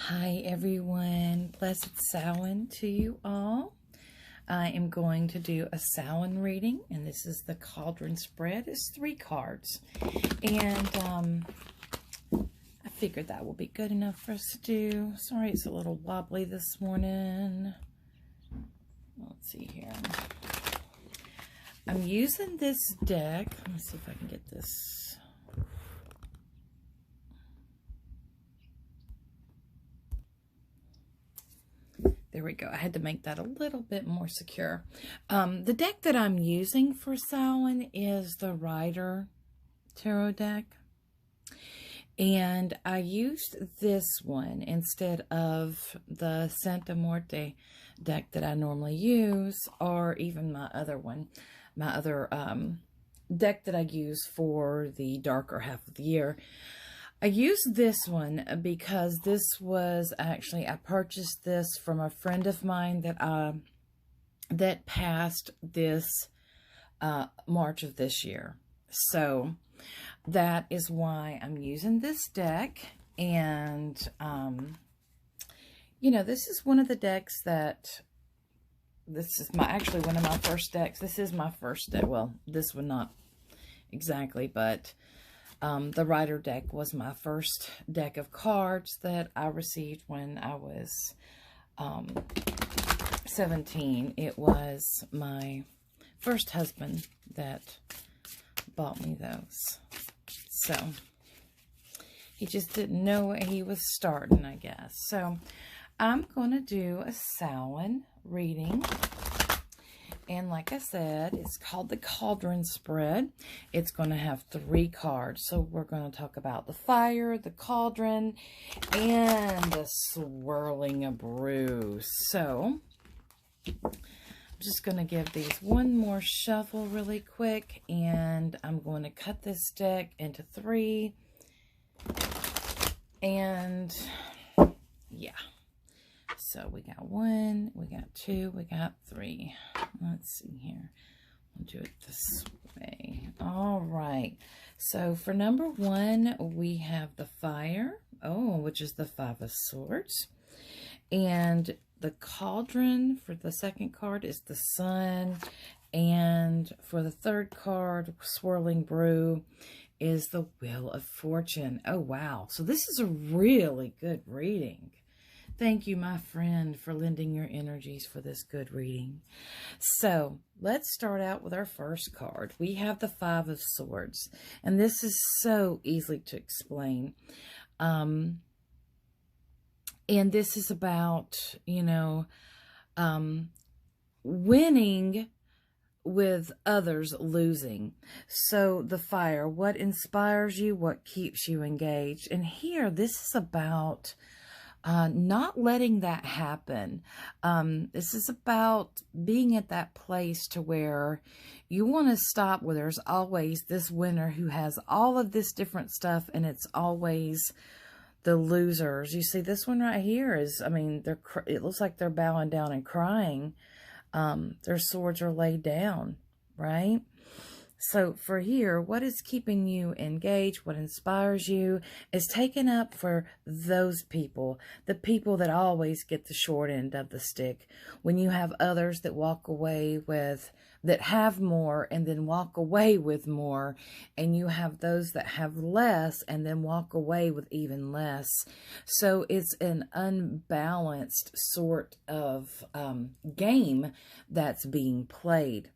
Hi everyone, blessed Samhain to you all. I am going to do a Samhain reading, and this is the Cauldron spread. It's 3 cards, and I figured that will be good enough for us to do. Sorry it's a little wobbly this morning. Let's see here. I'm using this deck. Let me see if I can get this. There we go. I had to make that a little bit more secure. The deck that I'm using for Samhain is the Rider Tarot deck. And I used this one instead of the Santa Muerte deck that I normally use, or even my other one, my other deck that I use for the darker half of the year. I used this one because this was actually, I purchased this from a friend of mine that passed this March of this year. So that is why I'm using this deck. And, you know, this is one of the decks that, this is actually one of my first decks. This is my first deck. Well, this one not exactly, but the Rider deck was my first deck of cards that I received when I was 17. It was my first husband that bought me those. So he just didn't know what he was starting, I guess. So I'm going to do a Samhain reading. And like I said, it's called the Cauldron spread. It's going to have 3 cards. So we're going to talk about the fire, the cauldron, and the swirling brew. So I'm just going to give these one more shuffle really quick. And I'm going to cut this deck into 3. And yeah. So we got 1, we got 2, we got 3. Let's see here. We'll do it this way. All right. So for number 1, we have the fire. Oh, which is the 5 of Swords. And the cauldron for the second card is the sun. And for the third card, swirling brew, is the Wheel of Fortune. Oh, wow. So this is a really good reading. Thank you, my friend, for lending your energies for this good reading. So let's start out with our first card. We have the 5 of Swords, and this is so easy to explain. And this is about, you know, winning with others losing. So the fire, what inspires you, what keeps you engaged. And here, this is about not letting that happen. This is about being at that place to where you want to stop where there's always this winner who has all of this different stuff, and it's always the losers. You see, this one right here is, I mean, it looks like they're bowing down and crying. Their swords are laid down, right? So for here, what is keeping you engaged, what inspires you, is taken up for those people, the people that always get the short end of the stick. When you have others that walk away with, that have more and then walk away with more, and you have those that have less and then walk away with even less. So it's an unbalanced sort of game that's being played.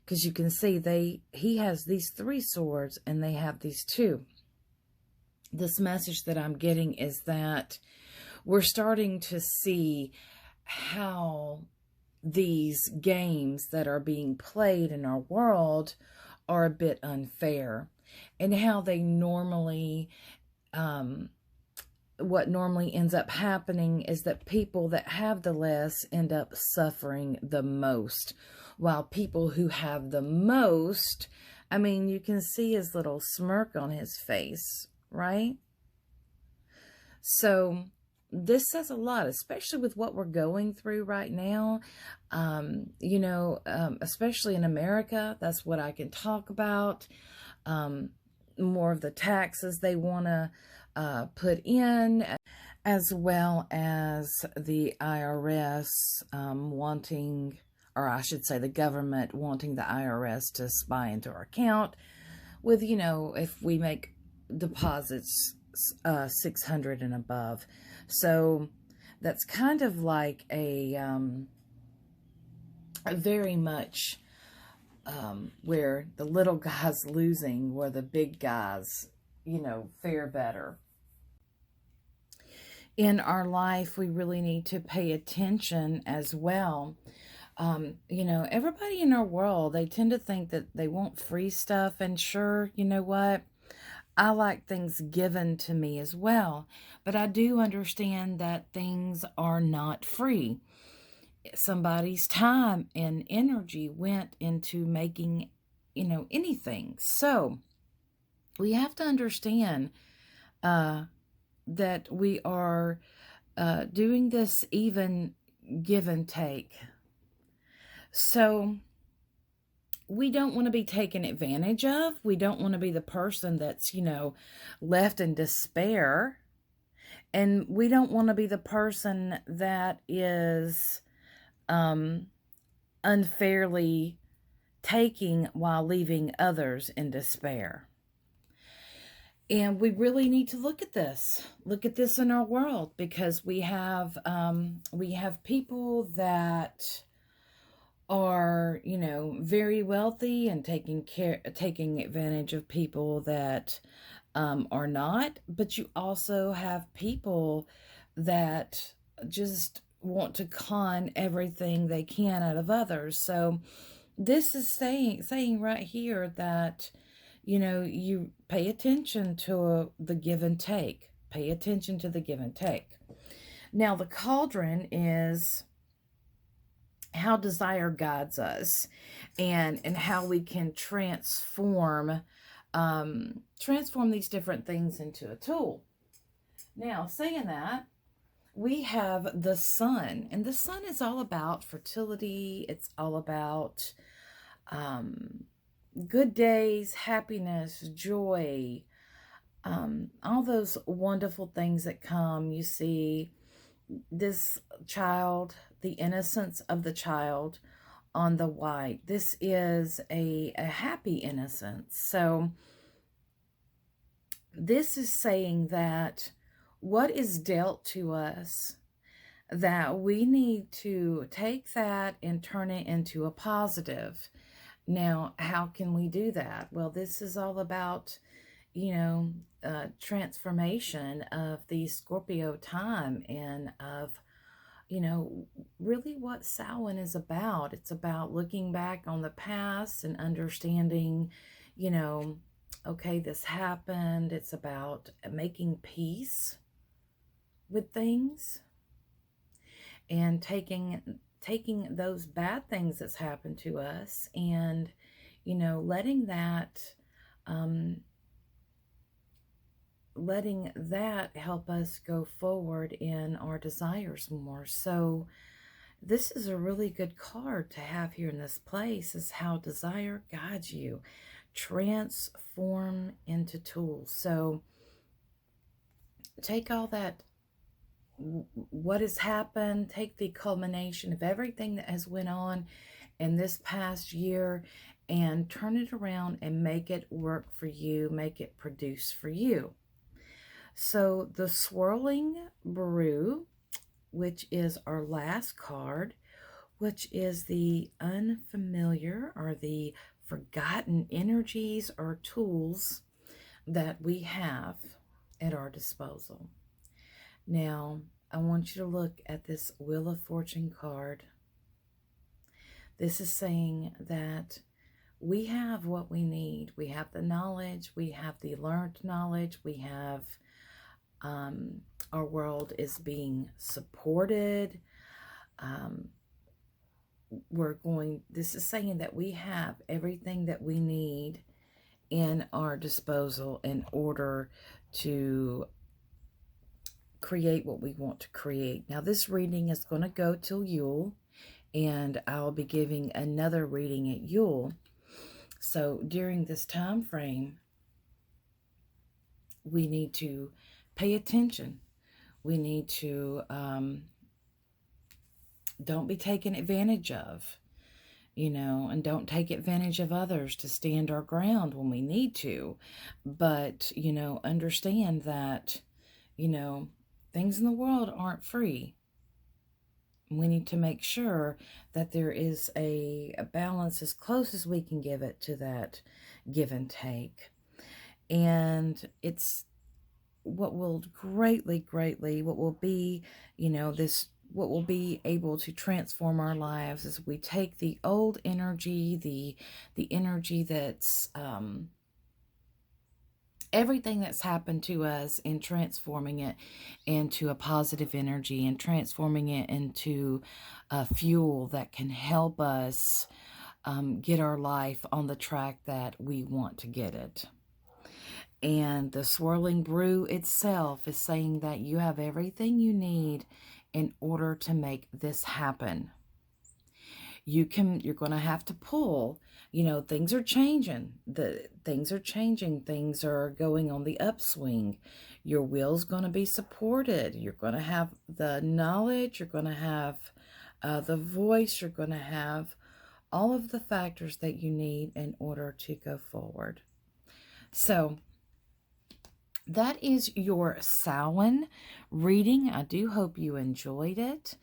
Because you can see he has these 3 swords and they have these 2. This message that I'm getting is that we're starting to see how these games that are being played in our world are a bit unfair, and how they normally, what normally ends up happening is that people that have the less end up suffering the most, while people who have the most, I mean, you can see his little smirk on his face, right? So this says a lot, especially with what we're going through right now. You know, especially in America, that's what I can talk about. More of the taxes they want to put in. as well as the IRS wanting, or I should say the government wanting the IRS to spy into our account with, if we make deposits 600 and above. So that's kind of like a very much where the little guys losing, where the big guys, fare better. In our life, we really need to pay attention as well. Everybody in our world, they tend to think that they want free stuff. And sure, you know what? I like things given to me as well. But I do understand that things are not free. Somebody's time and energy went into making, anything. So we have to understand that we are doing this even give and take. So we don't want to be taken advantage of. We don't want to be the person that's, left in despair. And we don't want to be the person that is unfairly taking while leaving others in despair. And we really need to look at this in our world, because we have people that are, very wealthy and taking advantage of people that are not. But you also have people that just want to con everything they can out of others. So this is saying right here that, you pay attention to the give and take. Pay attention to the give and take. Now, the cauldron is how desire guides us, and how we can transform these different things into a tool. Now, saying that, we have the sun, and the sun is all about fertility. It's all about good days, happiness, joy, all those wonderful things that come. You see this child, the innocence of the child on the white. This is a happy innocence. So this is saying that what is dealt to us, that we need to take that and turn it into a positive. Now, how can we do that? Well, this is all about, transformation of the Scorpio time, and of, really what Samhain is about. It's about looking back on the past and understanding, okay, this happened. It's about making peace with things, and taking those bad things that's happened to us, and letting that help us go forward in our desires more. So this is a really good card to have here in this place, is how desire guides you. Transform into tools. So take all that, what has happened, take the culmination of everything that has went on in this past year, and turn it around and make it work for you, make it produce for you. So the swirling brew, which is our last card, which is the unfamiliar or the forgotten energies or tools that we have at our disposal. Now, I want you to look at this Wheel of Fortune card. This is saying that we have what we need. We have the knowledge. We have the learned knowledge. We have, our world is being supported. This is saying that we have everything that we need in our disposal in order to create what we want to create. Now, this reading is going to go till Yule, and I'll be giving another reading at Yule. So during this time frame, we need to pay attention. We need to don't be taken advantage of, and don't take advantage of others to stand our ground when we need to. But, understand that, things in the world aren't free. We need to make sure that there is a balance as close as we can give it to that give and take. And it's what will greatly, what will be, what will be able to transform our lives is we take the old energy, the energy that's, everything that's happened to us, and transforming it into a positive energy and transforming it into a fuel that can help us get our life on the track that we want to get it. And the swirling brew itself is saying that you have everything you need in order to make this happen. You're going to have to pull, things are changing. Things are going on the upswing. Your will's going to be supported. You're going to have the knowledge. You're going to have the voice. You're going to have all of the factors that you need in order to go forward. So that is your Samhain reading. I do hope you enjoyed it.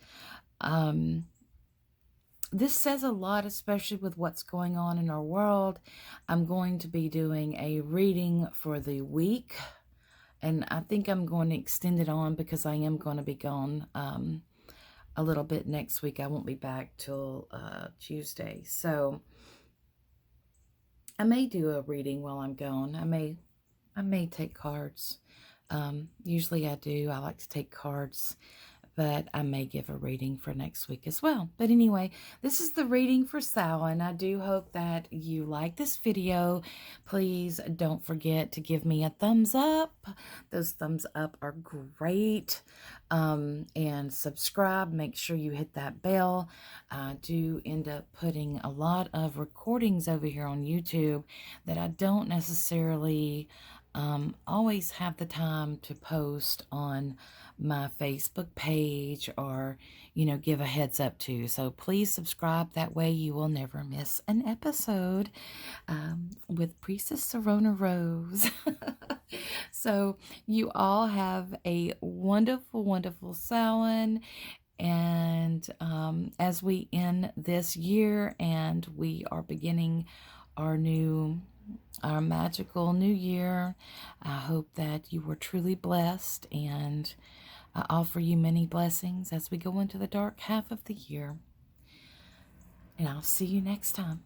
This says a lot, especially with what's going on in our world. I'm going to be doing a reading for the week, and I think I'm going to extend it on because I am going to be gone a little bit next week. I won't be back till Tuesday, so I may do a reading while I'm gone. I may take cards. Usually I do. I like to take cards, but I may give a reading for next week as well. But anyway, this is the reading for Samhain. I do hope that you like this video. Please don't forget to give me a thumbs up. Those thumbs up are great. And subscribe. Make sure you hit that bell. I do end up putting a lot of recordings over here on YouTube that I don't necessarily always have the time to post on my Facebook page or, give a heads up to. So please subscribe. That way you will never miss an episode with Priestess Serona Rose. So you all have a wonderful, wonderful Samhain. And as we end this year and we are beginning our magical new year, I hope that you were truly blessed, and I offer you many blessings as we go into the dark half of the year. And I'll see you next time.